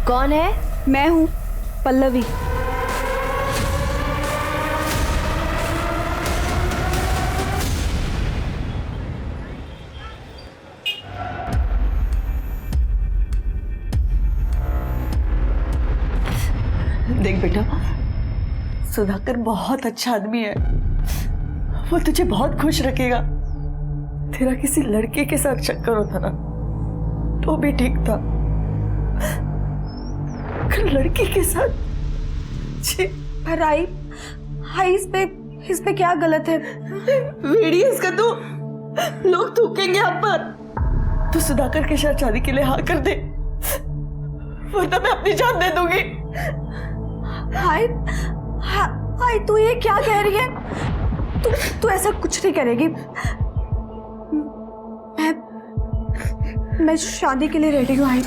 कौन है? मैं हूँ पल्लवी। देख बेटा, सुधाकर बहुत अच्छा आदमी है, वो तुझे बहुत खुश रखेगा। तेरा किसी लड़के के साथ चक्कर होता ना तो भी ठीक था, लड़की के साथ पर आई इस पे क्या गलत है? वीडियो इसका तो लोग थूकेंगे आप पर। तू सुधाकर के साथ शादी के लिए हाँ कर दे, वरना मैं अपनी जान दे दूंगी। हाय तू ये क्या कह रही है? तू ऐसा कुछ नहीं करेगी। मैं शादी के लिए रेडी हूँ। हाय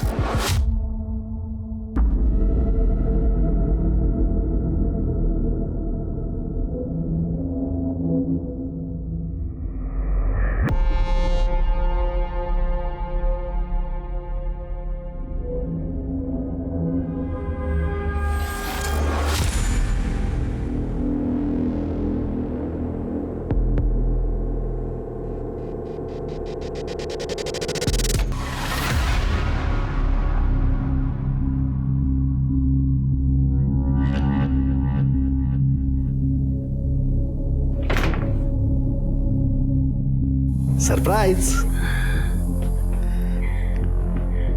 सरप्राइज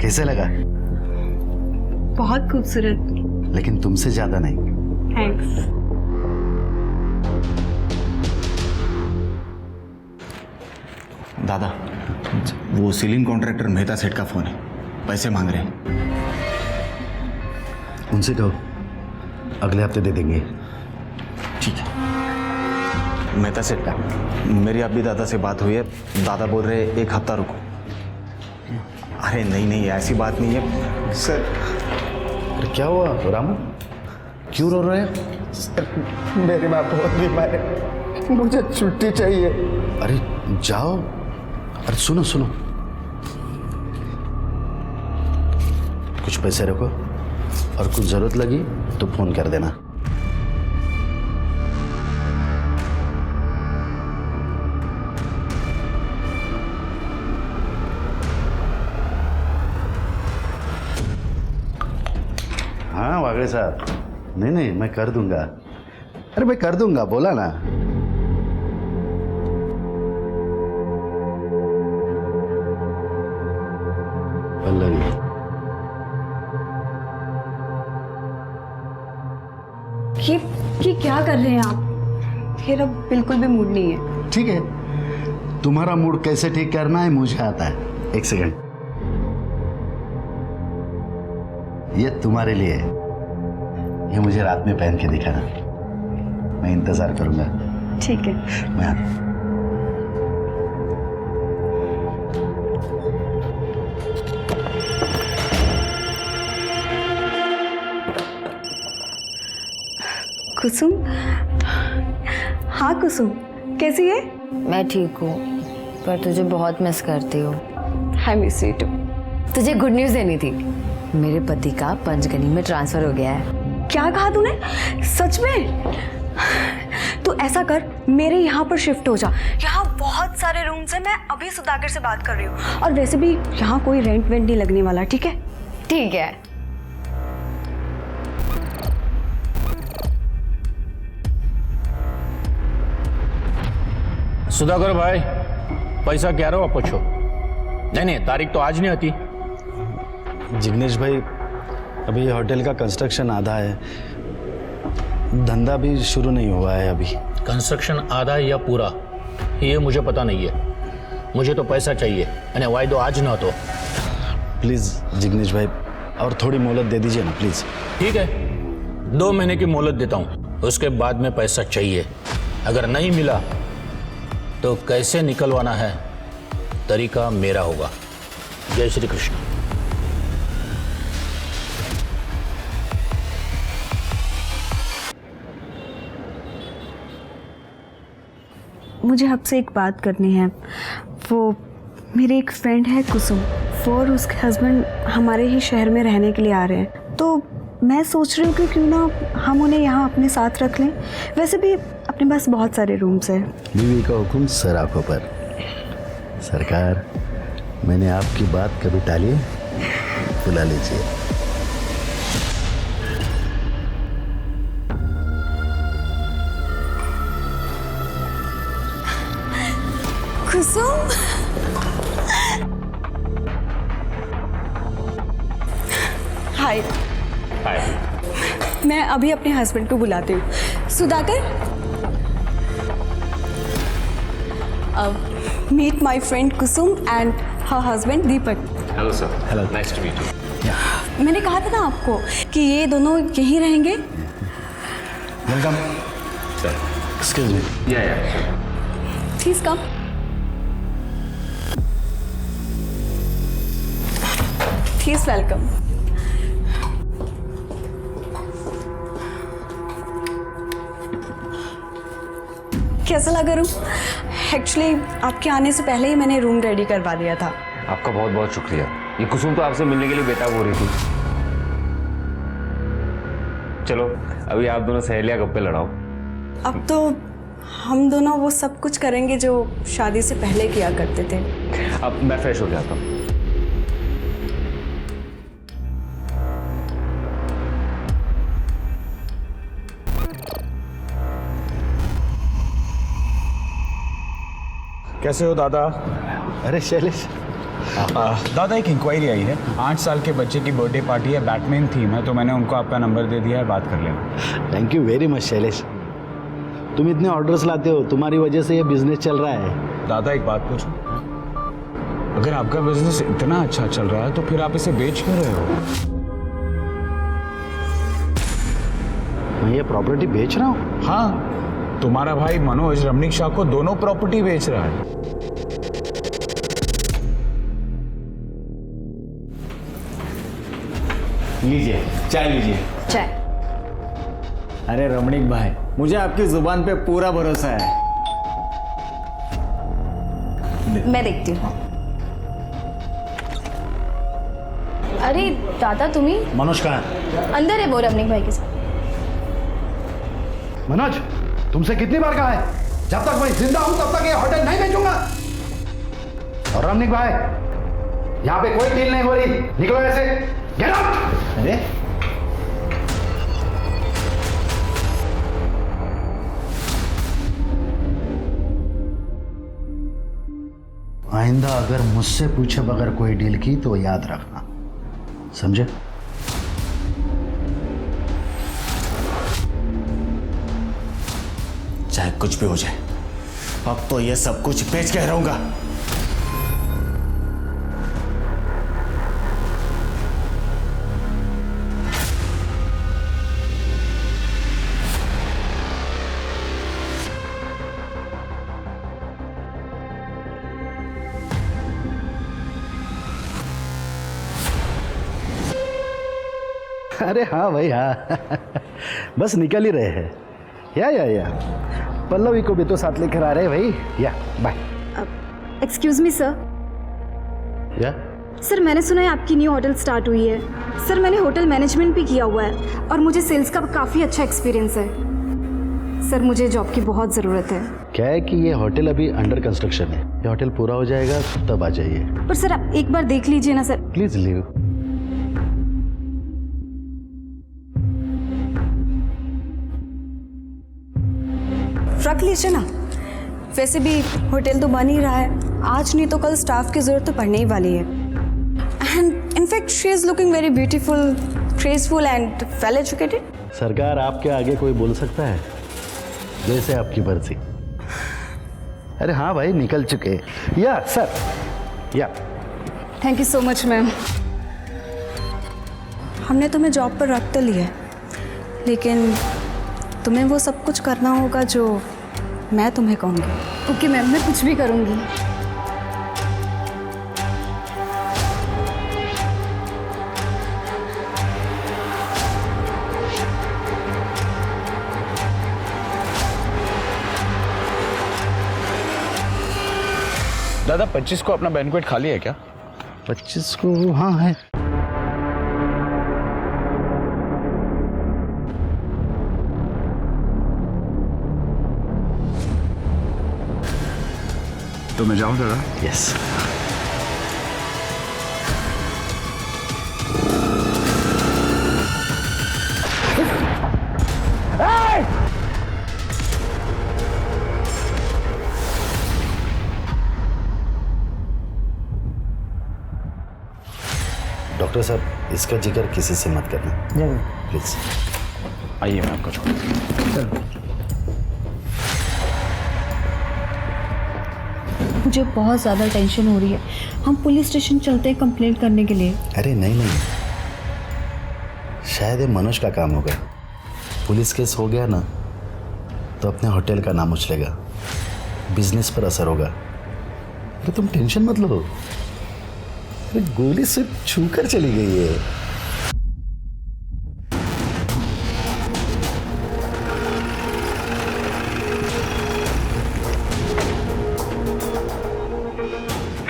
कैसे लगा? बहुत खूबसूरत। लेकिन तुमसे ज्यादा नहीं। थैंक्स। दादा, वो सीलिंग कॉन्ट्रैक्टर मेहता सेठ का फोन है, पैसे मांग रहे हैं। उनसे कहो अगले हफ्ते दे देंगे। ठीक है। मेहता सेठ का मेरी अभी दादा से बात हुई है, दादा बोल रहे एक हफ्ता रुको। अरे नहीं ऐसी बात नहीं है सर। अरे क्या हुआ रामू, क्यों रो रहे हैं? मेरी माँ बहुत बीमार है, मुझे छुट्टी चाहिए। अरे जाओ। अरे सुनो कुछ पैसे रखो और कुछ जरूरत लगी तो फोन कर देना। हाँ वागड़े साहब, नहीं मैं कर दूंगा। अरे मैं कर दूंगा, बोला ना। पल्लवी, ये क्या कर रहे हैं आप? मेरा बिल्कुल भी मूड नहीं है। ठीक है, तुम्हारा मूड कैसे ठीक करना है मुझे आता है। एक सेकंड, ये तुम्हारे लिए है, ये मुझे रात में पहन के दिखाना, मैं इंतजार करूंगा। ठीक है। मैं आता। कुसुम, हाँ कुसुम, कैसी है? मैं ठीक हूँ, पर तुझे बहुत मिस करती हूँ। I miss you too. तुझे गुड न्यूज़ देनी थी, मेरे पति का पंचगनी में ट्रांसफर हो गया है। क्या कहा तूने? सच में? तू ऐसा कर, मेरे यहाँ पर शिफ्ट हो जा। यहाँ बहुत सारे रूम्स हैं, मैं अभी सुधाकर से बात कर रही हूँ। और वैसे भी यहाँ कोई रेंट वेंट नहीं लगने वाला। ठीक है? ठीक है। सुधाकर भाई, पैसा क्या रहो पूछो। नहीं तारीख तो आज नहीं आती। जिग्नेश भाई, अभी होटल का कंस्ट्रक्शन आधा है, धंधा भी शुरू नहीं हुआ है अभी। कंस्ट्रक्शन आधा या पूरा ये मुझे पता नहीं है, मुझे तो पैसा चाहिए, यानी वायदो आज ना तो। प्लीज जिग्नेश भाई, और थोड़ी मोहलत दे दीजिए ना प्लीज। ठीक है, 2 महीने की मोहलत देता हूँ, उसके बाद में पैसा चाहिए। अगर नहीं मिला तो कैसे निकलवाना है तरीका मेरा होगा। जय श्री कृष्ण। मुझे आपसे एक बात करनी है। वो मेरी एक फ्रेंड है कुसुम, वो और उसके हस्बैंड हमारे ही शहर में रहने के लिए आ रहे हैं। तो मैं सोच रही हूँ कि क्यों ना हम उन्हें यहाँ अपने साथ रख लें। वैसे भी अपने पास बहुत सारे रूम्स हैं। बीवी का हुक्म सर आंखों पर। सरकार, मैंने आपकी बात कभी टाली है? बुला लीजिए। कुसुम, हाय। मैं अभी अपने हस्बैंड को बुलाती हूँ। Sudhakar, meet my friend Kusum and her husband Deepak. Hello sir. Hello, nice to meet you. मैंने कहा था ना आपको कि ये दोनों यहीं रहेंगे। Welcome sir. Excuse me. या प्लीज कम। Please welcome. कैसा लगा रूम? एक्चुअली आपके आने से पहले ही मैंने रूम रेडी करवा दिया था। आपका बहुत बहुत शुक्रिया। ये कुसुम तो आपसे मिलने के लिए बेताब हो रही थी। चलो अभी आप दोनों सहेलियां गप्पे लड़ाओ। अब तो हम दोनों वो सब कुछ करेंगे जो शादी से पहले किया करते थे। अब मैं फ्रेश हो जाता हूँ। कैसे हो दादा? अरे शैलेश, दादा एक इंक्वायरी आई है। 8 साल के बच्चे की बर्थडे पार्टी है, बैटमैन थीम है, तो मैंने उनको आपका नंबर दे दिया है, बात कर लेना। Thank you very much Shailesh. तुम इतने ऑर्डर्स लाते हो, तुम्हारी वजह से ये बिजनेस चल रहा है। दादा एक बात पूछूं? अगर आपका बिजनेस इतना अच्छा चल रहा है तो फिर आप इसे बेच क्यों रहे हो? मैं ये प्रॉपर्टी बेच रहा हूँ? हाँ, तुम्हारा भाई मनोज रमणीक शाह को दोनों प्रॉपर्टी बेच रहा है। लीजिए चाय लीजिए। चाय। अरे रमणीक भाई, मुझे आपकी जुबान पे पूरा भरोसा है। मैं देखती हूँ। अरे दादा, तुम्ही मनोज कहाँ है? अंदर है वो रमणीक भाई के साथ। मनोज, तुमसे कितनी बार कहा है, जब तक मैं जिंदा हूं तब तक ये होटल नहीं बेचूंगा। और रमणीक भाई, यहाँ पे कोई डील नहीं हो रही, निकलो ऐसे। Get out. अरे आइंदा अगर मुझसे पूछे बगैर कोई डील की तो याद रखना, समझे? चाहे कुछ भी हो जाए, अब तो ये सब कुछ बेच के रहूंगा। अरे हाँ भाई हाँ, बस निकल ही रहे हैं। या पल्लवी को भी तो साथ लेकर आ रहे हैं भाई। या बाय। Excuse me sir. या सर, मैंने सुना है आपकी न्यू होटल स्टार्ट हुई है। सर, मैंने होटल मैनेजमेंट भी किया हुआ है और मुझे सेल्स का काफ़ी अच्छा एक्सपीरियंस है। सर, मुझे जॉब की बहुत ज़रूरत है। क्या है कि ये होटल अभी अंडर कंस्ट्रक्शन है, ये होटल पूरा हो जाएगा तब आ जाइए। पर सर, आप एक बार देख लीजिए ना सर। Please leave. रख लीजिए ना। वैसे भी होटल तो बन ही रहा है, आज नहीं तो कल स्टाफ की ज़रूरत तो पड़ने ही वाली है। And in fact she is looking very beautiful, graceful and well educated. सरकार, आपके आगे कोई बोल सकता है? जैसे आपकी मर्जी। अरे हाँ भाई, निकल चुके। या सर, या thank you so much ma'am. हमने तुम्हें जॉब पर रख तो लिया है, लेकिन तुम्हें वो सब कुछ करना होगा जो मैं तुम्हें कहूँगी। ओके मैम, मैं कुछ भी करूँगी। दादा 25 को अपना बैंक्वेट खाली है क्या? 25 को हाँ है। तो मैं जाऊँ दादा? यस। डॉक्टर साहब, इसका जिक्र किसी से मत करना प्लीज। आइए, मैं आपको छोड़। मुझे बहुत ज़्यादा टेंशन हो रही है। हम पुलिस स्टेशन चलते हैं कंप्लेंट करने के लिए। अरे नहीं नहीं, शायद ये मनोज का काम होगा। पुलिस केस हो गया ना तो अपने होटल का नाम उछलेगा, बिजनेस पर असर होगा। अरे तुम टेंशन मत लो, अरे गोली सिर्फ छूकर चली गई है।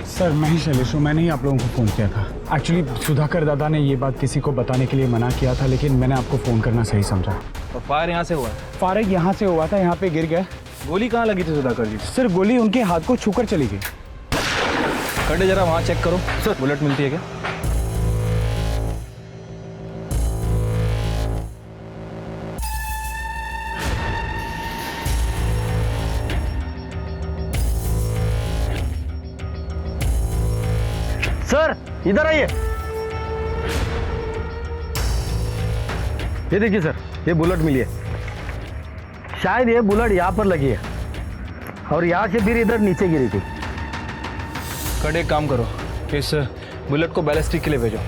सर, मैं ही शैलेश हूँ। मैंने ही आप लोगों को फ़ोन किया था। एक्चुअली सुधाकर दादा ने ये बात किसी को बताने के लिए मना किया था, लेकिन मैंने आपको फ़ोन करना सही समझा। और फायर यहाँ से हुआ? फायर यहाँ से हुआ था, यहाँ पे गिर गए। गोली कहाँ लगी थी सुधाकर जी? सर, गोली उनके हाथ को छूकर चली गई। खड़े जरा वहाँ चेक करो सर, बुलेट मिलती है क्या? सर इधर आइए। ये देखिए सर, ये बुलेट मिली है। शायद ये बुलेट यहाँ पर लगी है और यहाँ से फिर इधर नीचे गिरी थी। खड़े एक काम करो, इस बुलेट को बैलिस्टिक के लिए भेजो।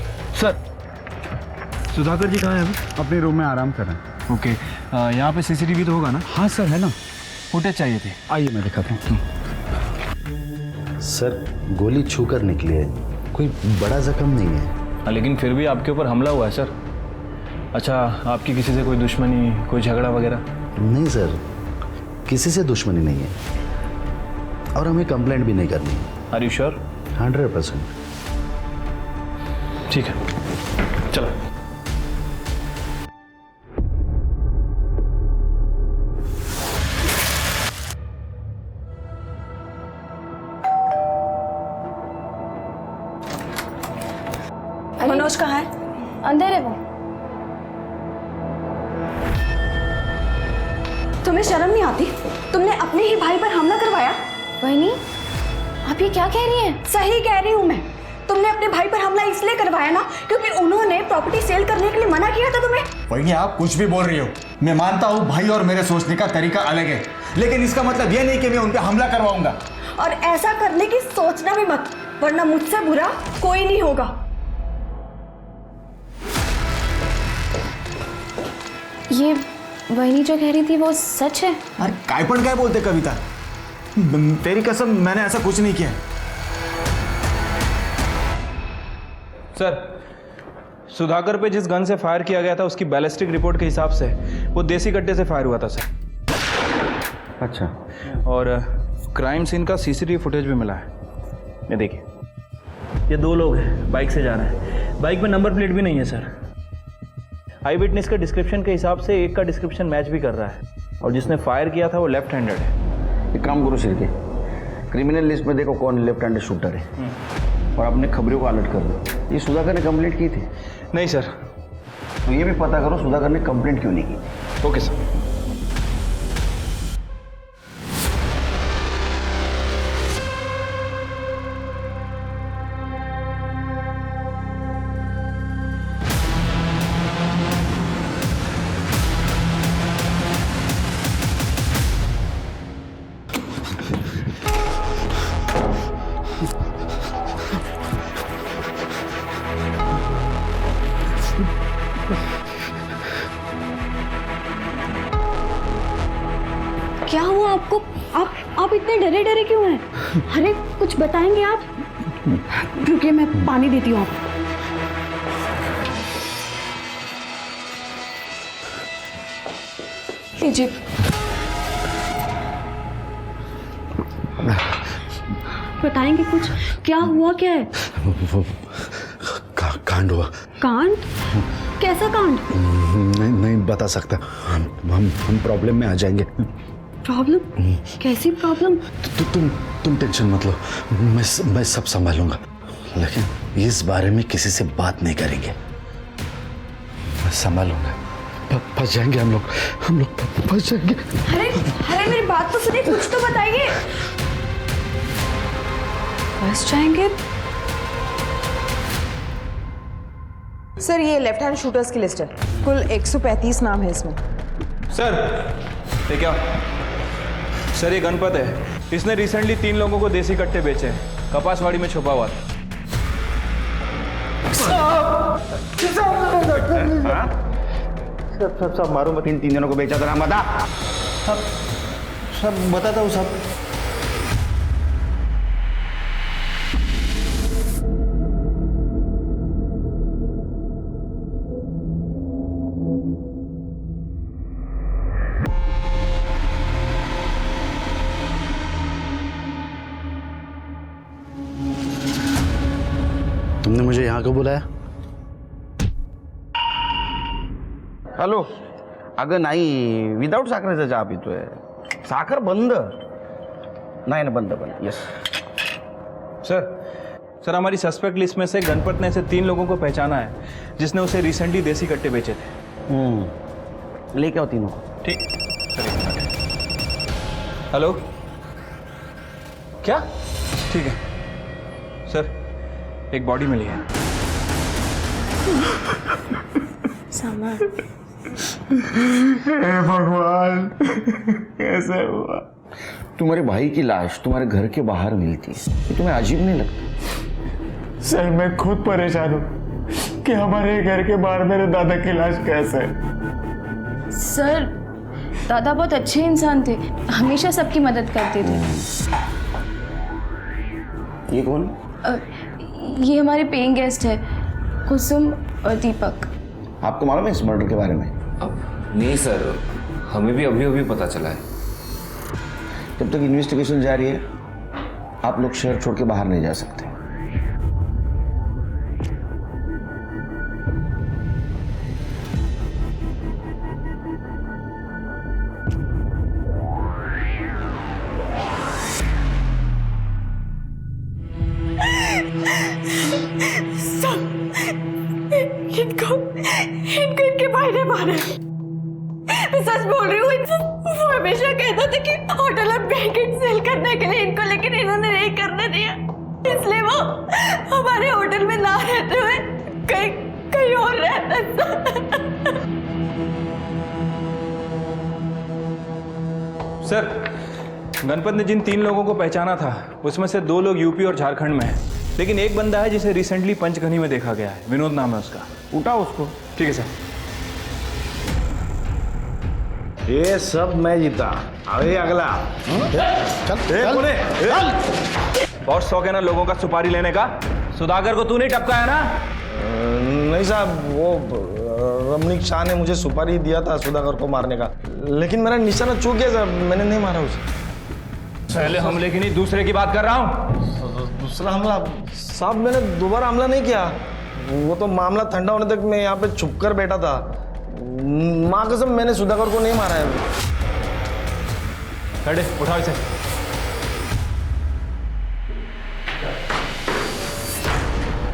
सर, सुधाकर जी कहाँ हैं अभी? अपने रूम में आराम कर रहे हैं। ओके, यहाँ पे सीसीटीवी तो होगा ना? हाँ सर, है ना। फुटेज चाहिए थी। आइए मैं दिखाता हूँ। सर, गोली छूकर निकली है, कोई बड़ा जख्म नहीं है। हाँ, लेकिन फिर भी आपके ऊपर हमला हुआ है सर। अच्छा, आपकी किसी से कोई दुश्मनी, कोई झगड़ा वगैरह? नहीं सर, किसी से दुश्मनी नहीं है और हमें कंप्लेंट भी नहीं करनी है। Are you sure? 100%। ठीक है, चलो। मनोज कहाँ है? अंदर है वो। तुम्हें शर्म नहीं आती? तुमने अपने ही भाई पर हमला करवाया। वही, आप ये क्या कह रही हैं? सही कह रही हूँ मैं। तुमने अपने भाई पर हमला इसलिए करवाया ना क्योंकि उन्होंने प्रॉपर्टी सेल करने के लिए मना किया था तुम्हें। वही आप कुछ भी बोल रही हो। मैं मानता हूँ भाई और मेरे सोचने का तरीका अलग है, लेकिन इसका मतलब यह नहीं कि मैं उन पर हमला करवाऊंगा। और ऐसा करने की सोचना भी मत, वरना मुझसे बुरा कोई नहीं होगा। ये वही जो कह रही थी वो सच है? अरे कायपन काय बोलते कविता, तेरी कसम मैंने ऐसा कुछ नहीं किया। सर, सुधाकर पे जिस गन से फायर किया गया था उसकी बैलिस्टिक रिपोर्ट के हिसाब से वो देसी कट्टे से फायर हुआ था सर। अच्छा, और क्राइम सीन का सीसीटीवी फुटेज भी मिला है। ये देखिए, ये दो लोग हैं, बाइक से जा रहे हैं। बाइक में नंबर प्लेट भी नहीं है सर। आई विटनेस के डिस्क्रिप्शन के हिसाब से एक का डिस्क्रिप्शन मैच भी कर रहा है और जिसने फायर किया था वो लेफ्ट हैंडेड है। एक काम करो सिरके, क्रिमिनल लिस्ट में देखो कौन लेफ्ट हैंडेड शूटर है और अपने खबरों को अलर्ट कर दो। ये सुधाकर ने कंप्लेंट की थी? नहीं सर। तो ये भी पता करो सुधाकर ने कंप्लेंट क्यों नहीं की। Okay sir. क्या हुआ आपको? आप इतने डरे डरे क्यों हैं? अरे कुछ बताएंगे आप? रुकिए, मैं पानी देती हूँ आपको। लीजिए। बताएंगे कुछ? क्या हुआ, क्या है? वो कांड हुआ। कांड? कैसा कांड? नहीं बता सकता। हम प्रॉब्लम में आ जाएंगे। प्रॉब्लम? कैसी प्रॉब्लम? तुम टेंशन मत लो, मैं सब संभालूंगा, लेकिन इस बारे में किसी से बात नहीं करेंगे। मैं संभालूंगा। फंस जाएंगे हम लोग फंस जाएंगे। अरे अरे मेरी बात तो सुनिए, कुछ तो बताइए। फंस जाएंगे? सर ये लेफ्ट हैंड शूटर्स की लिस्ट है, कुल 135 नाम है इसमें। सर ये क्या? सर ये गणपत है, इसने रिसेंटली 3 लोगों को देसी कट्टे बेचे, कपासवाड़ी में छुपा हुआ था। सब मारो मत, इन 3 जनों को बेचा था, नाम बता। सब बताता हूँ सब। तुमने मुझे यहाँ क्यों बुलाया? हॅलो, अगं नाही, विदाऊट साखरेचा चहा पितोय. साखर बंद. नाही ना, बंद. यस सर हमारी सस्पेक्ट लिस्ट में से गणपत ने ऐसे 3 लोगों को पहचाना है जिसने उसे रिसेंटली देसी कट्टे बेचे थे। लेके आओ तीनों को। ठीक। हेलो, क्या? ठीक है सर, एक बॉडी मिली है। भगवान, कैसे हुआ? तुम्हारे भाई की लाश तुम्हारे घर के बाहर मिलती है, ये तुम्हें अजीब नहीं लगता? सर मैं खुद परेशान हूँ कि हमारे घर के बाहर मेरे दादा की लाश कैसे है। सर दादा बहुत अच्छे इंसान थे, हमेशा सबकी मदद करते थे। ये कौन? ये हमारे पेइंग गेस्ट है, कुसुम और दीपक। आपको मालूम है इस मर्डर के बारे में? नहीं सर, हमें भी अभी पता चला है। जब तक इन्वेस्टिगेशन जारी है आप लोग शहर छोड़ के बाहर नहीं जा सकते। इनको इनके भाई ने मारा। मैं सच बोल रही हूँ। वो हमेशा कहता था कि होटल में बैंकेट सेल करने के लिए इनको, लेकिन इन्होंने नहीं करने दिया, इसलिए वो हमारे होटल में ना रहते हुए कहीं और रहता था। सर गणपत ने जिन 3 लोगों को पहचाना था उसमें से 2 लोग यूपी और झारखंड में हैं, लेकिन एक बंदा है जिसे रिसेंटली पंचगनी में देखा गया है, विनोद नाम है उसका। उठाओ उसको। ठीक है सर। ये सब मैं जीता। अभी अगला। चल। और 100 के ना लोगों का सुपारी लेने का। सुधाकर को तू नहीं टपका है ना? नहीं साहब, वो रमणीक शाह ने मुझे सुपारी दिया था सुधाकर को मारने का, लेकिन मेरा निशाना चूक गया साहब, मैंने नहीं मारा उसे। पहले हमले की नहीं, दूसरे की बात कर रहा हूँ। दूसरा हमला? साहब मैंने दोबारा हमला नहीं किया, वो तो मामला ठंडा होने तक मैं यहाँ पे छुप कर बैठा था। माँ कसम मैंने सुधाकर को नहीं मारा है। खड़े, उठाओ इसे।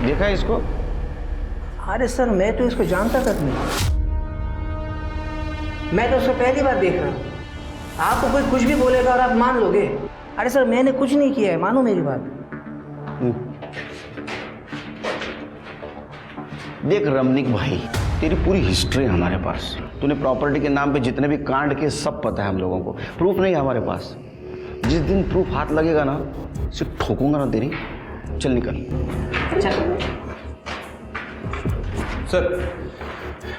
देखा है इसको? अरे सर मैं तो इसको जानता तक नहीं, मैं तो उसको पहली बार देख रहा हूँ। आपको कोई कुछ भी बोलेगा और आप मान लोगे? अरे सर मैंने कुछ नहीं किया है, मानो मेरी बात। देख रमणीक भाई, तेरी पूरी हिस्ट्री है हमारे पास। तूने प्रॉपर्टी के नाम पे जितने भी कांड के सब पता है हम लोगों को। प्रूफ नहीं है हमारे पास। जिस दिन प्रूफ हाथ लगेगा ना, सिर्फ ठोकूंगा ना तेरी। चल निकल। सर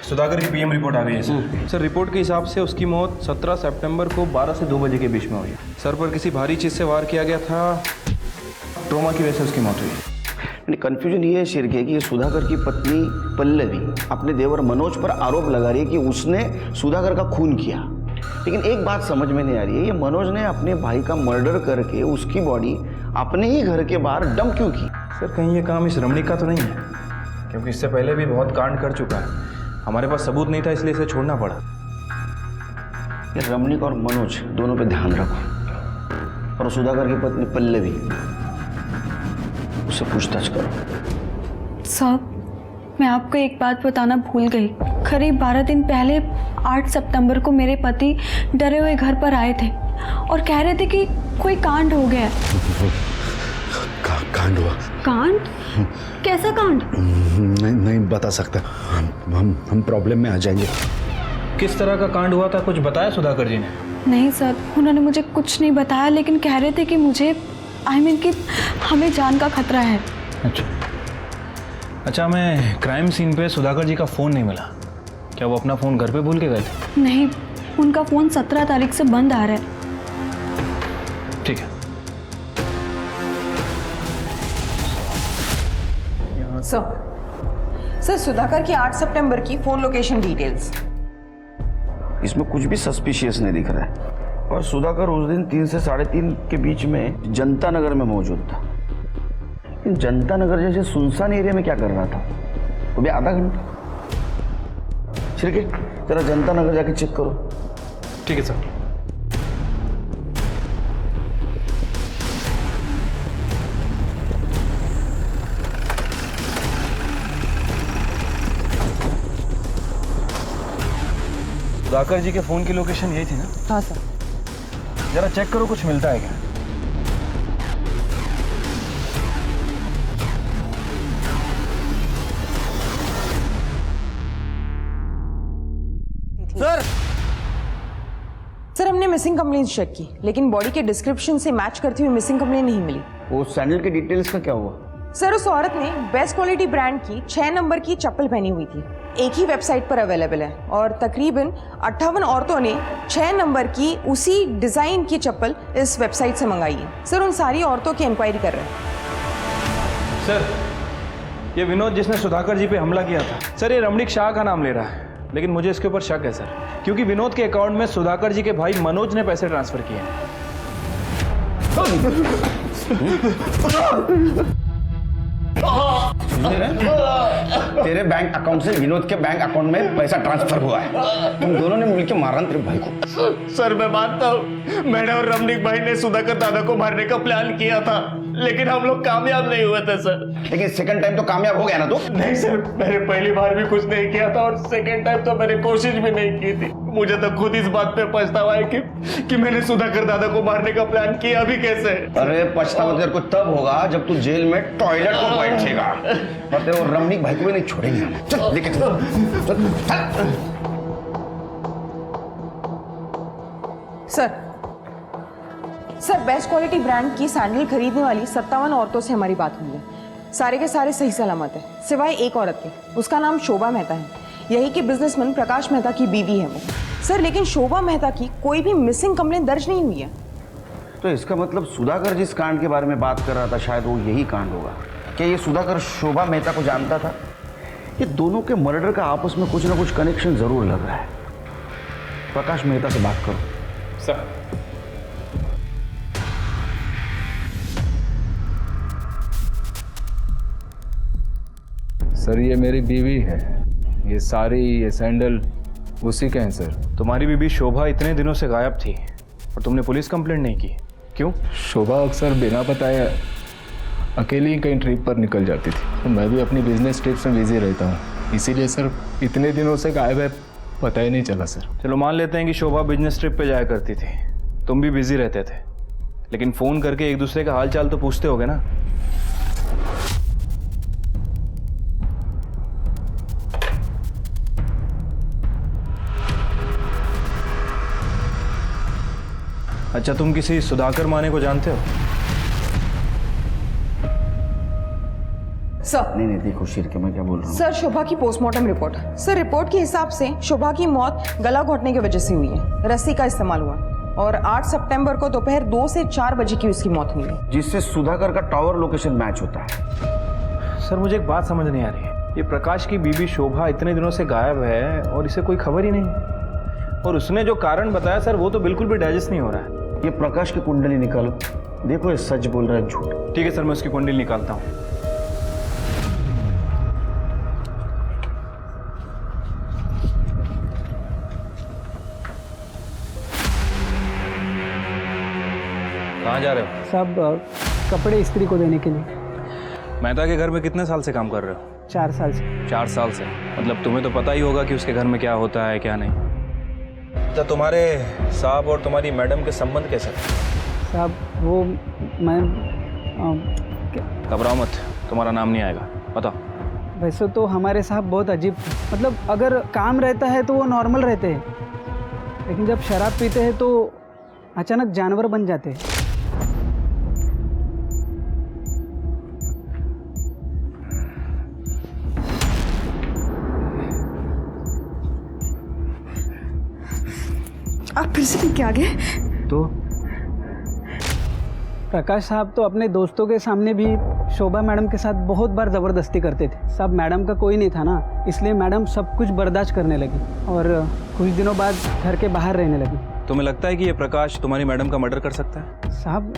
सुधाकर की पीएम रिपोर्ट आ गई है सर। रिपोर्ट के हिसाब से उसकी मौत 17 सितंबर को 12 से 2 बजे के बीच में हुई। सर पर किसी भारी चीज से वार किया गया था, ट्रोमा की वजह से उसकी मौत हुई। कंफ्यूजन ये है शिरके कि सुधाकर की पत्नी पल्लवी अपने देवर मनोज पर आरोप लगा रही है कि उसने सुधाकर का खून किया। लेकिन एक बात समझ में नहीं आ रही है, ये मनोज ने अपने भाई का मर्डर करके उसकी बॉडी अपने ही घर के बाहर डंप क्यों की? सर कहीं ये काम इस रमणीक का तो नहीं है, क्योंकि इससे पहले भी बहुत कांड कर चुका है। हमारे पास सबूत नहीं था, इसलिए इसे छोड़ना पड़ा। ये रमणीक और मनोज दोनों पे ध्यान रखो, और सुधाकर की पत्नी पल्लवी, उससे पूछताछ करो। साहब, मैं आपको एक बात बताना भूल गई। करीब 12 दिन पहले 8 सितंबर को मेरे पति डरे हुए घर पर आए थे और कह रहे थे कि कोई कांड हो गया है। कांड हुआ? कांड? कैसा कांड? नहीं बता सकता, हम प्रॉब्लम में आ जाएंगे। किस तरह का कांड हुआ था, कुछ बताया सुधाकर जी ने? नहीं सर, उन्होंने मुझे कुछ नहीं बताया, लेकिन कह रहे थे कि मुझे कि हमें जान का खतरा है। अच्छा, मैं क्राइम सीन पे सुधाकर जी का फ़ोन नहीं मिला। क्या वो अपना फ़ोन घर पे भूल के गए थे? नहीं, उनका फ़ोन 17 तारीख से बंद आ रहा है। ठीक है। सर, सुधाकर की 8 सितंबर की फ़ोन लोकेशन डिटेल्स। इसमें कुछ भी सस्पिशियस नहीं दिख रहा है, और सुधाकर उस दिन 3 से 3:30 के बीच में जनता नगर में मौजूद था। लेकिन जनता नगर जैसे सुनसान एरिया में क्या कर रहा था? वो भी आधा घंटा। ठीक है, जरा जनता नगर जाके चेक करो। ठीक है सर। सुधाकर जी के फ़ोन की लोकेशन यही थी ना? हाँ सर। जरा चेक करो, कुछ मिलता है क्या? सर, हमने मिसिंग कंप्लेंट चेक की, लेकिन बॉडी के डिस्क्रिप्शन से मैच करती हुई मिसिंग कंप्लेंट नहीं मिली। वो सैंडल के डिटेल्स का क्या हुआ? सर, उस औरत ने बेस्ट क्वालिटी ब्रांड की 6 नंबर की चप्पल पहनी हुई थी, एक ही वेबसाइट पर अवेलेबल है, और तकरीबन 58 औरतों ने 6 नंबर की उसी डिज़ाइन की चप्पल इस वेबसाइट से मंगाई है। सर, उन सारी औरतों की इंक्वायरी कर रहे हैं। सर, ये विनोद जिसने सुधाकर जी पे हमला किया था, सर ये रमणीक शाह का नाम ले रहा है, लेकिन मुझे इसके ऊपर शक है सर, क्योंकि विनोद के अकाउंट में सुधाकर जी के भाई मनोज ने पैसे ट्रांसफर किए हैं। तेरे बैंक अकाउंट से विनोद के बैंक अकाउंट में पैसा ट्रांसफर हुआ है। तुम दोनों ने मिलकर मारा तेरे भाई को। सर, मैं मानता हूँ मैंने और रमणीक भाई ने सुधाकर दादा को मारने का प्लान किया था, लेकिन हम लोग कामयाब नहीं हुए थे सर। लेकिन सेकंड टाइम तो कामयाब हो गया ना तू? नहीं सर, मैंने पहली बार भी कुछ नहीं किया था, और सेकंड टाइम तो मैंने कोशिश भी नहीं की थी। मुझे तो खुद इस बात पे पछतावा है कि मैंने सुधाकर दादा को मारने का प्लान किया भी कैसे। अरे पछतावा तेरे को तब होगा जब तू जेल में टॉयलेट को बैठेगा, और तेरे रमणीक भाई को भी नहीं छोड़ेंगे हम। चल लेके चल। सर, बेस्ट क्वालिटी ब्रांड की सैंडल खरीदने वाली 57 औरतों से हमारी बात हुई है। सारे के सारे सही सलामत है, सिवाय एक औरत के। उसका नाम शोभा मेहता है, यही के बिजनेसमैन प्रकाश मेहता की बीवी है वो। सर, लेकिन शोभा मेहता की कोई भी मिसिंग कंप्लेंट दर्ज नहीं हुई है। तो इसका मतलब सुधाकर जिस कांड के बारे में बात कर रहा था, शायद वो यही कांड होगा। क्या ये सुधाकर शोभा मेहता को जानता था? ये दोनों के मर्डर का आपस में कुछ ना कुछ कनेक्शन जरूर लग रहा है। प्रकाश मेहता से बात करो। सर, सर ये मेरी बीवी है, ये साड़ी ये सैंडल उसी के हैं सर। तुम्हारी बीबी शोभा इतने दिनों से गायब थी और तुमने पुलिस कंप्लेंट नहीं की, क्यों? शोभा अक्सर बिना बताए अकेली कहीं ट्रिप पर निकल जाती थी, तो मैं भी अपनी बिजनेस ट्रिप्स में बिजी रहता हूँ, इसीलिए सर इतने दिनों से गायब है, पता ही नहीं चला सर। चलो मान लेते हैं कि शोभा बिजनेस ट्रिप पे जाया करती थी, तुम भी बिजी रहते थे, लेकिन फ़ोन करके एक दूसरे का हाल चाल तो पूछते होगे ना? अच्छा, तुम किसी सुधाकर माने को जानते हो? सर, नहीं देखो शीर के, मैं क्या बोल रहा हूँ। सर, शोभा की पोस्टमार्टम रिपोर्ट। सर, रिपोर्ट के हिसाब से शोभा की मौत गला घोटने की वजह से हुई है, रस्सी का इस्तेमाल हुआ, और 8 सितंबर को दोपहर 2 से 4 बजे की उसकी मौत हुई है, जिससे सुधाकर का टावर लोकेशन मैच होता है। सर, मुझे एक बात समझ नहीं आ रही है, ये प्रकाश की बीबी शोभा इतने दिनों से गायब है और इसे कोई खबर ही नहीं, और उसने जो कारण बताया सर वो तो बिल्कुल भी डाइजेस्ट नहीं हो रहा है। ये प्रकाश की कुंडली निकालो, देखो ये सच बोल रहा है झूठ। ठीक है सर, मैं उसकी कुंडली निकालता हूँ। कहाँ जा रहे हो? साहब कपड़े इस्त्री को देने के लिए। मेहता के घर में कितने साल से काम कर रहे हो? 4 साल से। 4 साल से? मतलब तुम्हें तो पता ही होगा कि उसके घर में क्या होता है क्या नहीं। तो तुम्हारे साहब और तुम्हारी मैडम के संबंध कैसे? साहब वो मैं घबराओ मत, तुम्हारा नाम नहीं आएगा, बताओ। वैसे तो हमारे साहब बहुत अजीब, मतलब अगर काम रहता है तो वो नॉर्मल रहते हैं, लेकिन जब शराब पीते हैं तो अचानक जानवर बन जाते हैं। आप फिर से पी के आ गए? तो प्रकाश साहब तो अपने दोस्तों के सामने भी शोभा मैडम के साथ बहुत बार ज़बरदस्ती करते थे। साहब मैडम का कोई नहीं था ना, इसलिए मैडम सब कुछ बर्दाश्त करने लगी और कुछ दिनों बाद घर के बाहर रहने लगी। तुम्हें लगता है कि ये प्रकाश तुम्हारी मैडम का मर्डर कर सकता है? साहब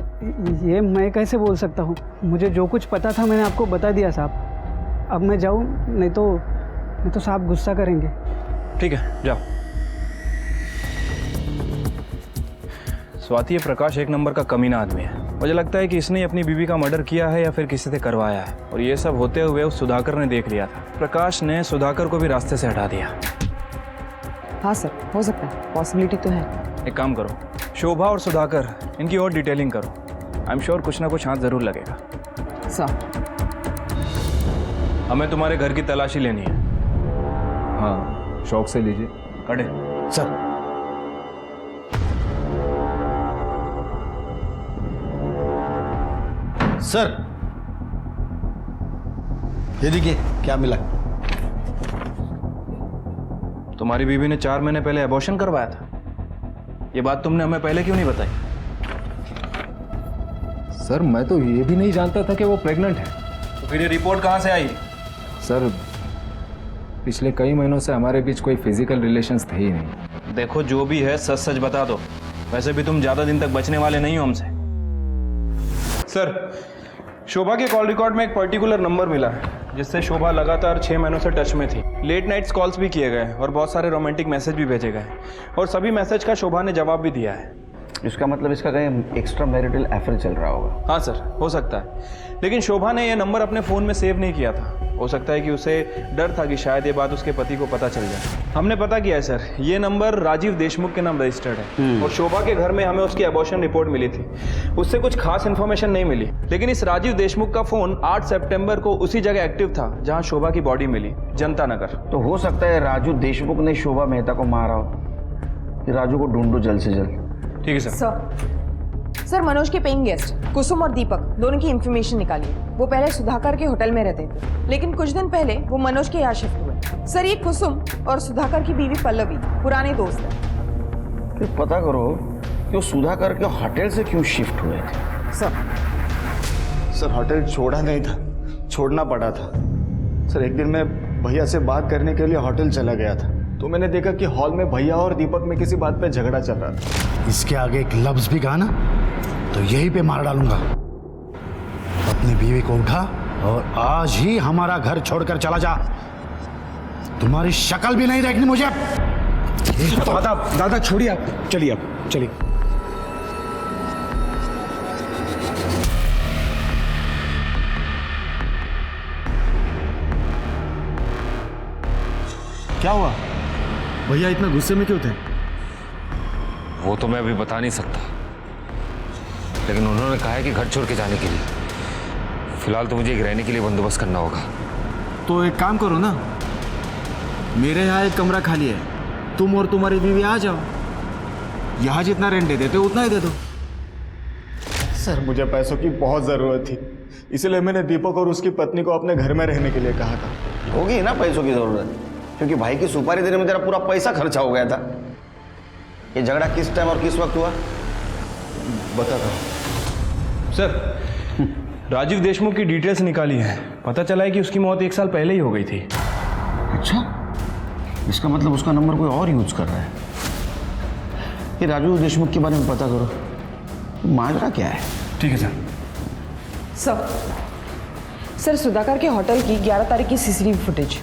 ये मैं कैसे बोल सकता हूँ, मुझे जो कुछ पता था मैंने आपको बता दिया साहब। अब मैं जाऊँ नहीं तो साहब गुस्सा करेंगे। ठीक है जाओ। स्वाति, ये प्रकाश एक नंबर का कमीना आदमी है। मुझे लगता है कि इसने अपनी बीवी का मर्डर किया है या फिर किसी से करवाया है, और ये सब होते हुए उस सुधाकर ने देख लिया था। प्रकाश ने सुधाकर को भी रास्ते से हटा दिया। हाँ सर, हो सकता है, पॉसिबिलिटी तो है। एक काम करो, शोभा और सुधाकर इनकी और डिटेलिंग करो। आई एम श्योर कुछ ना कुछ हाथ जरूर लगेगा। सर हमें तुम्हारे घर की तलाशी लेनी है। हाँ शौक से लीजिए। कड़े सर सर ये देखिए क्या मिला। तुम्हारी बीवी ने 4 महीने पहले अबॉर्शन करवाया था। ये बात तुमने हमें पहले क्यों नहीं बताई? सर मैं तो ये भी नहीं जानता था कि वो प्रेग्नेंट है। तो फिर ये रिपोर्ट कहाँ से आई? सर पिछले कई महीनों से हमारे बीच कोई फिजिकल रिलेशंस थे ही नहीं। देखो जो भी है सच सच बता दो, वैसे भी तुम ज्यादा दिन तक बचने वाले नहीं हो हमसे। सर, शोभा के कॉल रिकॉर्ड में एक पर्टिकुलर नंबर मिला है जिससे शोभा लगातार 6 महीनों से टच में थी। लेट नाइट्स कॉल्स भी किए गए और बहुत सारे रोमांटिक मैसेज भी भेजे गए, और सभी मैसेज का शोभा ने जवाब भी दिया है। इसका मतलब इसका कहीं एक्स्ट्रा मैरिटल अफेयर चल रहा होगा। हाँ सर, हो सकता है, लेकिन शोभा ने यह नंबर अपने फ़ोन में सेव नहीं किया था। हो सकता है कि उसे डर था कि शायद ये बात उसके पति को पता चल जाए। हमने पता किया है सर, ये नंबर राजीव देशमुख के नाम रजिस्टर्ड है, और शोभा के घर में हमें उसकी अबॉर्शन रिपोर्ट मिली थी। उससे कुछ खास इन्फॉर्मेशन नहीं मिली, लेकिन इस राजीव देशमुख का फ़ोन 8 सितंबर को उसी जगह एक्टिव था जहाँ शोभा की बॉडी मिली, जनता नगर। तो हो सकता है राजू देशमुख ने शोभा मेहता को मारा हो। राजू को ढूंढो जल्द से जल्द। ठीक है सर। सर मनोज के पेइंग गेस्ट कुसुम और दीपक दोनों की इंफॉर्मेशन निकाली। वो पहले सुधाकर के होटल में रहते थे, लेकिन कुछ दिन पहले वो मनोज के यहाँ शिफ्ट हुए। सर ये कुसुम और सुधाकर की बीवी पल्लवी पुराने दोस्त हैं। फिर पता करो कि वो सुधाकर के होटल से क्यों शिफ्ट हुए थे। सर होटल छोड़ा नहीं था, छोड़ना पड़ा था। सर एक दिन मैं भैया से बात करने के लिए होटल चला गया था, तो मैंने देखा कि हॉल में भैया और दीपक में किसी बात पे झगड़ा चल रहा था। इसके आगे एक लफ्ज भी कहा ना तो यहीं पे मार डालूंगा। अपनी बीवी को उठा और आज ही हमारा घर छोड़कर चला जा। तुम्हारी शक्ल भी नहीं देखनी मुझे। दादा छोड़िए आप, चलिए आप चलिए। क्या हुआ भैया, इतना गुस्से में क्यों थे? वो तो मैं अभी बता नहीं सकता, लेकिन उन्होंने कहा है कि घर छोड़ के जाने के लिए। फिलहाल तो मुझे एक रहने के लिए बंदोबस्त करना होगा। तो एक काम करो ना, मेरे यहाँ एक कमरा खाली है, तुम और तुम्हारी बीवी आ जाओ। यहाँ जितना रेंट दे देते उतना ही दे दो। सर मुझे पैसों की बहुत ज़रूरत थी, इसलिए मैंने दीपक और उसकी पत्नी को अपने घर में रहने के लिए कहा था। होगी ना पैसों की ज़रूरत, क्योंकि भाई की सुपारी देने में तेरा पूरा पैसा खर्चा हो गया था। ये झगड़ा किस टाइम और किस वक्त हुआ बता दो। सर राजीव देशमुख की डिटेल्स निकाली है, पता चला है कि उसकी मौत 1 साल पहले ही हो गई थी। अच्छा, इसका मतलब उसका नंबर कोई और यूज कर रहा है। ये राजू देशमुख के बारे में पता करो, माजरा क्या है। ठीक है सर। सर सुधाकर के होटल की 11 तारीख की सीसीटीवी फुटेज।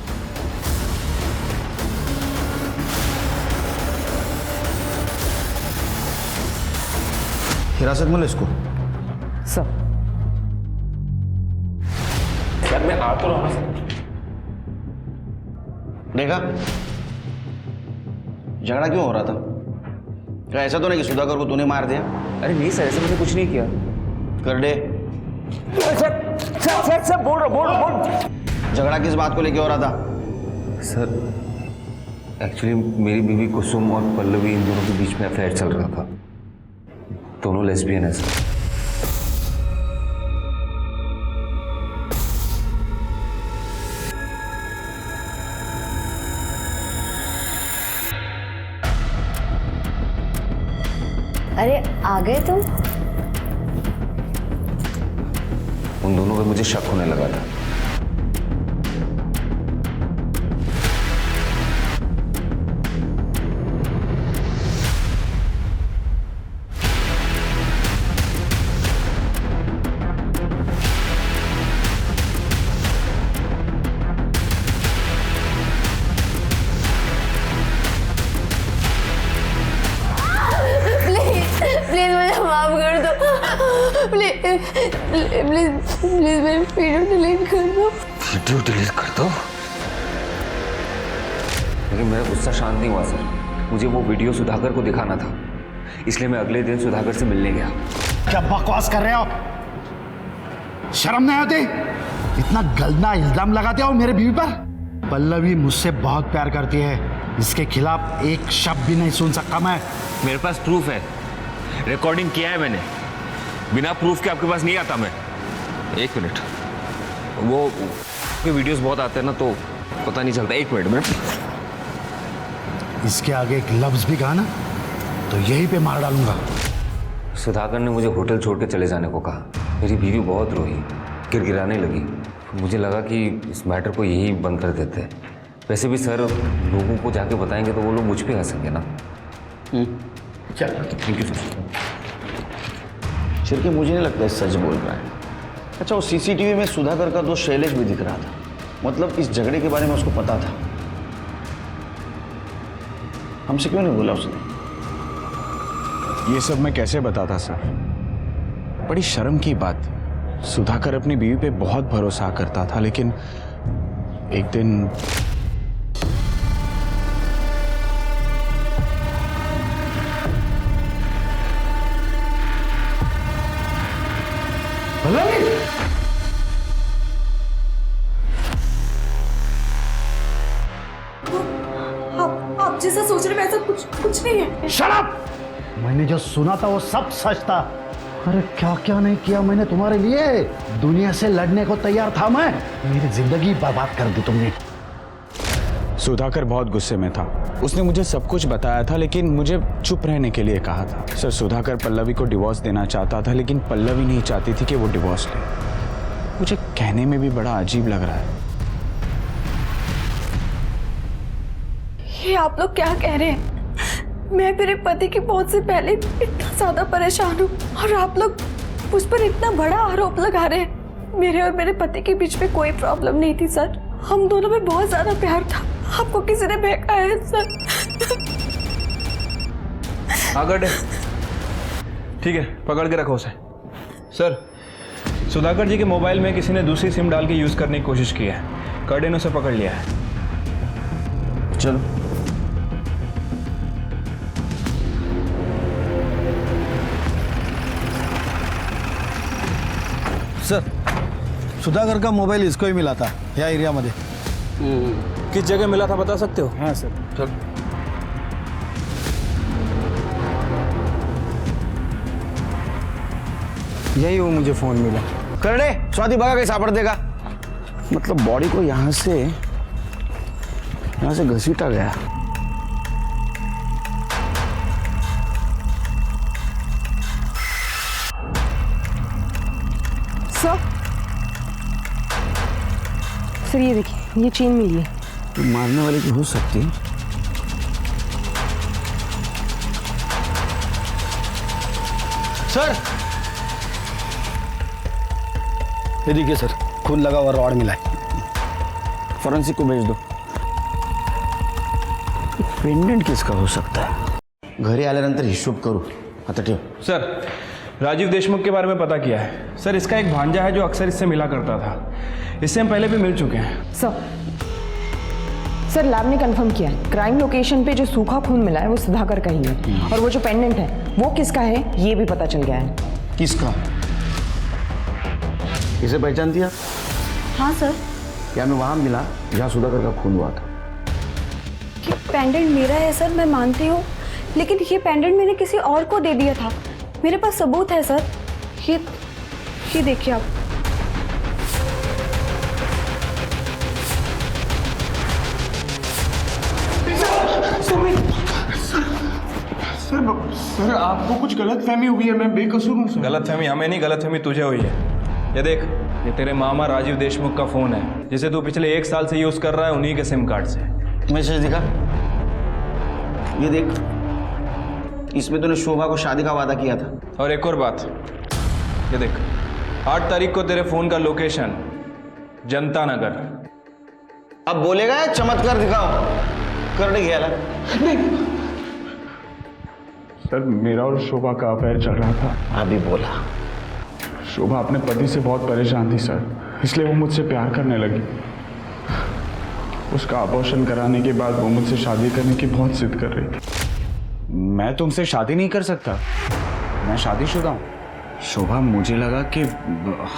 हिरासत में लो इसको। सर मैं आ तो रहा हूँ। देखा झगड़ा क्यों हो रहा था? क्या ऐसा तो नहीं कि सुधाकर को तूने मार दिया? अरे नहीं सर, ऐसा मैंने कुछ नहीं किया। कर दे। सर बोल। झगड़ा किस बात को लेके हो रहा था? सर एक्चुअली मेरी बीवी कुसुम और पल्लवी, इन दोनों के बीच में अफेयर चल रहा था। दोनों लेस्बियन है सर। अरे आ गए तुम? उन दोनों पे मुझे शक होने लगा था। प्लीज मुझे माफ कर दो। प्लीज मेरी वीडियो डिलीट कर दो। वीडियो डिलीट कर दो? लेकिन मेरा गुस्सा शांत नहीं हुआ सर। मुझे वो वीडियो सुधाकर को दिखाना था, इसलिए मैं अगले दिन सुधाकर से मिलने गया। क्या बकवास कर रहे हो? शर्म नहीं आती? इतना गंदा इल्जाम लगाते हो मेरे बीवी पर। पल्लवी मुझसे बहुत प्यार करती है, इसके खिलाफ एक शब्द भी नहीं सुन सकता मैं। मेरे पास प्रूफ है, रिकॉर्डिंग किया है मैंने। बिना प्रूफ के आपके पास नहीं आता मैं। एक मिनट, वो वीडियोस बहुत आते हैं ना तो पता नहीं चलता। एक मिनट। इसके आगे एक लफ्ज भी कहा ना तो यहीं पे मार डालूंगा। सुधाकर ने मुझे होटल छोड़ के चले जाने को कहा। मेरी बीवी बहुत रोई, गिड़गिड़ाने लगी। मुझे लगा कि इस मैटर को यही बंद कर देते हैं। वैसे भी सर, लोगों को जाके बताएंगे तो वो लोग मुझ पे हंसेंगे ना। Thank you sir. छिड़के मुझे नहीं लगता है सच बोल रहा है। अच्छा, वो सीसीटीवी में सुधाकर का दोस्त शैलेश भी दिख रहा था, मतलब इस झगड़े के बारे में उसको पता था। हमसे क्यों नहीं बोला उसने? ये सब मैं कैसे बताता सर? बड़ी शर्म की बात। सुधाकर अपनी बीवी पे बहुत भरोसा करता था, लेकिन एक दिन आप जैसा सोच रहे वैसा कुछ नहीं है। Shut up! मैंने जो सुना था वो सब सच था। अरे क्या क्या नहीं किया मैंने तुम्हारे लिए। दुनिया से लड़ने को तैयार था मैं। मेरी जिंदगी बर्बाद कर दी तुमने। सुधाकर बहुत गुस्से में था। उसने मुझे सब कुछ बताया था, लेकिन मुझे चुप रहने के लिए कहा था। सर, सुधाकर पल्लवी को डिवोर्स देना चाहता था, लेकिन पल्लवी नहीं चाहती थी कि वो डिवोर्स ले। मुझे कहने में भी बड़ा अजीब लग रहा है। ये आप लोग क्या कह रहे हैं? मैं मेरे पति की मौत से पहले इतना ज्यादा परेशान हूँ और आप लोग मुझ पर इतना बड़ा आरोप लगा रहे हैं। मेरे और मेरे पति के बीच में कोई प्रॉब्लम नहीं थी सर। हम दोनों में बहुत ज्यादा प्यार था। आपको किसी ने बहकाया है सर। आगड़ ठीक है, पकड़ के रखो उसे। सर, सुधाकर जी के मोबाइल में किसी ने दूसरी सिम डाल के यूज करने की कोशिश की है। कर्डे ने उसे पकड़ लिया है। चलो। सर, सुधाकर का मोबाइल इसको ही मिला था या एरिया में। किस जगह मिला था बता सकते हो? हाँ सर। चल। यही वो मुझे फोन मिला। कर दे, स्वाति भगा के सापड़ देगा। मतलब बॉडी को यहाँ से घसीटा गया। सर ये देखिए, ये चेन मिली है। तो मारने वाले की हो सकती है। सर, ये देखिए सर, खून लगा हुआ रॉड मिला है। फॉरेंसिक को भेज दो। पेंडेंट किसका हो सकता है? घरी आल्यानंतर हिशोब करू। आता ठेव। सर, राजीव देशमुख के बारे में पता किया है सर। इसका एक भांजा है जो अक्सर इससे मिला करता था। इससे हम पहले भी मिल चुके हैं। सर लैब ने कंफर्म किया है, क्राइम लोकेशन पे जो सूखा खून मिला है वो सुधाकर का ही है, और वो जो पेंडेंट है वो किसका है ये भी पता चल गया है। किसका? इसे पहचानती है? हाँ सर। क्या मैं वहां मिला जहाँ सुधाकर का खून हुआ था? ये पेंडेंट मेरा है सर, मैं मानती हूँ, लेकिन ये पेंडेंट मैंने किसी और को दे दिया था। मेरे पास सबूत है सर। ये देखिए आप। सर आपको कुछ गलतफहमी हुई है, मैं बेकसूर हूँ सर। गलतफहमी हमें नहीं, गलतफहमी तुझे हुई है। ये देख, ये तेरे मामा राजीव देशमुख का फोन है जिसे तू पिछले 1 साल से यूज कर रहा है, उन्हीं के सिम कार्ड से। मैसेज दिखा, ये देख, इसमें तूने शोभा को शादी का वादा किया था। और एक और बात, ये देख, 8 तारीख को तेरे फोन का लोकेशन जनता नगर। अब बोलेगा या चमत्कार दिखाओ? कर गया नहीं। सर मेरा और शोभा का अफेयर चल रहा था। अभी बोला। शोभा अपने पति से बहुत परेशान थी सर, इसलिए वो मुझसे प्यार करने लगी। उसका अबॉर्शन कराने के बाद वो मुझसे शादी करने की बहुत जिद कर रही थी। मैं तुमसे शादी नहीं कर सकता, मैं शादीशुदा हूँ। शोभा, मुझे लगा कि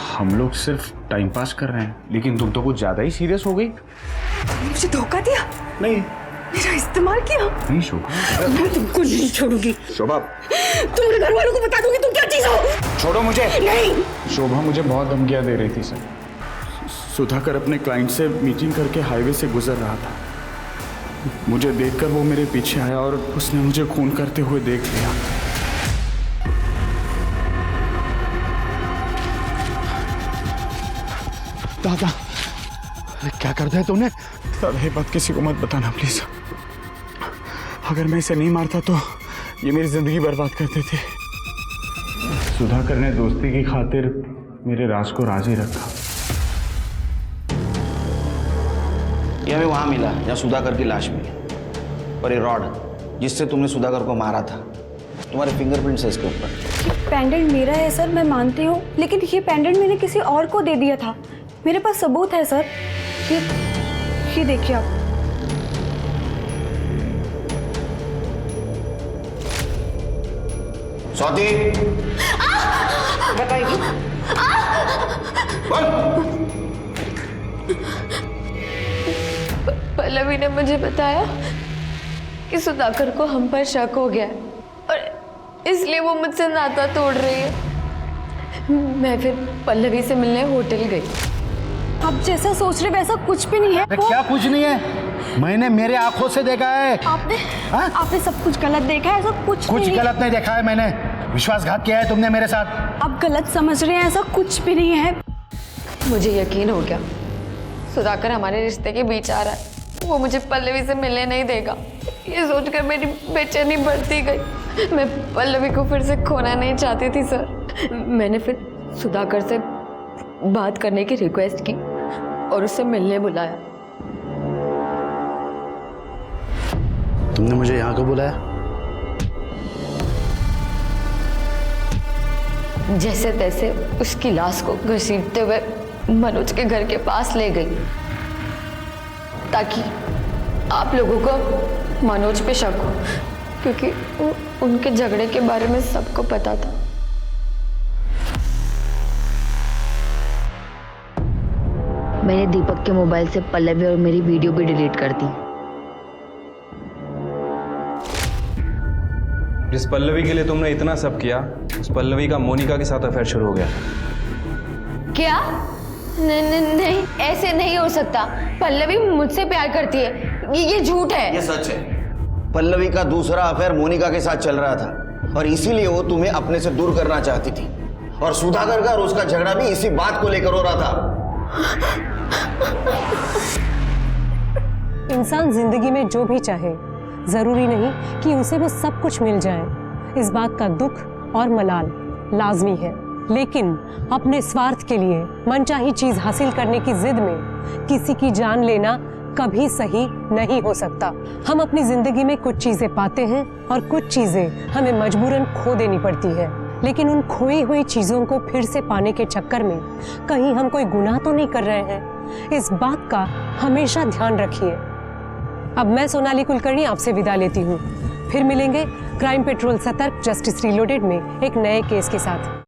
हम लोग सिर्फ टाइम पास कर रहे हैं, लेकिन तुम तो कुछ ज्यादा ही सीरियस हो गई। मुझे धोखा दिया? नहीं। मेरा इस्तेमाल किया? नहीं शोभा, मैं तुमको नहीं छोड़ूंगी। शोभा, तुम्हारे घर वालों को बता दूंगी तुम क्या चीज हो। छोड़ो मुझे। नहीं। शोभा मुझे बहुत धमकियां दे रही थी सर। सुधाकर अपने क्लाइंट से मीटिंग करके हाईवे से गुजर रहा था। मुझे देखकर वो मेरे पीछे आया और उसने मुझे खून करते हुए देख लिया। दादा, क्या कर दिया तूने? दादा ये बात किसी को मत बताना प्लीज। अगर मैं इसे नहीं मारता तो ये मेरी जिंदगी बर्बाद कर देते। सुधाकर ने दोस्ती की खातिर मेरे राज को राज ही रखा। यह हमें वहां मिला जहाँ सुधाकर की लाश मिली, और ये रॉड जिससे तुमने सुधाकर को मारा था, तुम्हारे फिंगरप्रिंट्स है इसके ऊपर। ये पेंडेंट मेरा है सर, मैं मानती हूँ, लेकिन ये पेंडेंट मैंने किसी और को दे दिया था। मेरे पास सबूत है सर। ये देखिए आप। स्वाति, बताइए। पल्लवी ने मुझे बताया कि सुधाकर को हम पर शक हो गया है और इसलिए वो मुझसे नाता तोड़ रही है। मैं फिर पल्लवी से मिलने होटल गई। आप जैसा सोच रहे वैसा कुछ भी नहीं है। क्या कुछ नहीं है? मैंने मेरे आंखों से देखा है। आपने सब कुछ गलत देखा है, ऐसा कुछ नहीं। गलत नहीं देखा है मैंने। विश्वासघात किया है तुमने मेरे साथ। आप गलत समझ रहे हैं, ऐसा कुछ भी नहीं है। मुझे यकीन हो गया सुधाकर हमारे रिश्ते के बीच आ रहा है। वो मुझे पल्लवी से मिलने नहीं देगा। ये सोचकर मेरी बेचैनी बढ़ती गई। मैं पल्लवी को फिर से खोना नहीं चाहती थी सर। मैंने फिर सुधाकर से बात करने की रिक्वेस्ट की और उससे मिलने बुलाया। तुमने मुझे यहाँ क्यों बुलाया? जैसे तैसे उसकी लाश को घसीटते हुए मनोज के घर के पास ले गई ताकि आप लोगों को मनोज पे शक हो, क्योंकि उनके झगड़े के बारे में सबको पता था। मैंने दीपक के मोबाइल से पल्लवी और मेरी वीडियो भी डिलीट कर दी। जिस पल्लवी के लिए तुमने इतना सब किया, उस पल्लवी का मोनिका के साथ अफेयर शुरू हो गया। क्या? नहीं, ऐसे नहीं हो सकता। पल्लवी मुझसे प्यार करती है। ये झूठ है। ये सच है। पल्लवी का दूसरा अफेयर मोनिका के साथ चल रहा था और इसीलिए वो तुम्हें अपने से दूर करना चाहती थी, और सुधाकर का और उसका झगड़ा भी इसी बात को लेकर हो रहा था। इंसान जिंदगी में जो भी चाहे, जरूरी नहीं कि उसे वो सब कुछ मिल जाए। इस बात का दुख और मलाल लाजमी है, लेकिन अपने स्वार्थ के लिए मनचाही चीज हासिल करने की जिद में किसी की जान लेना कभी सही नहीं हो सकता। हम अपनी जिंदगी में कुछ चीजें पाते हैं और कुछ चीजें हमें मजबूरन खो देनी पड़ती है, लेकिन उन खोई हुई चीजों को फिर से पाने के चक्कर में कहीं हम कोई गुनाह तो नहीं कर रहे हैं, इस बात का हमेशा ध्यान रखिए। अब मैं सोनाली कुलकर्णी आपसे विदा लेती हूँ। फिर मिलेंगे क्राइम पेट्रोल सतर्क जस्टिस रीलोडेड में एक नए केस के साथ।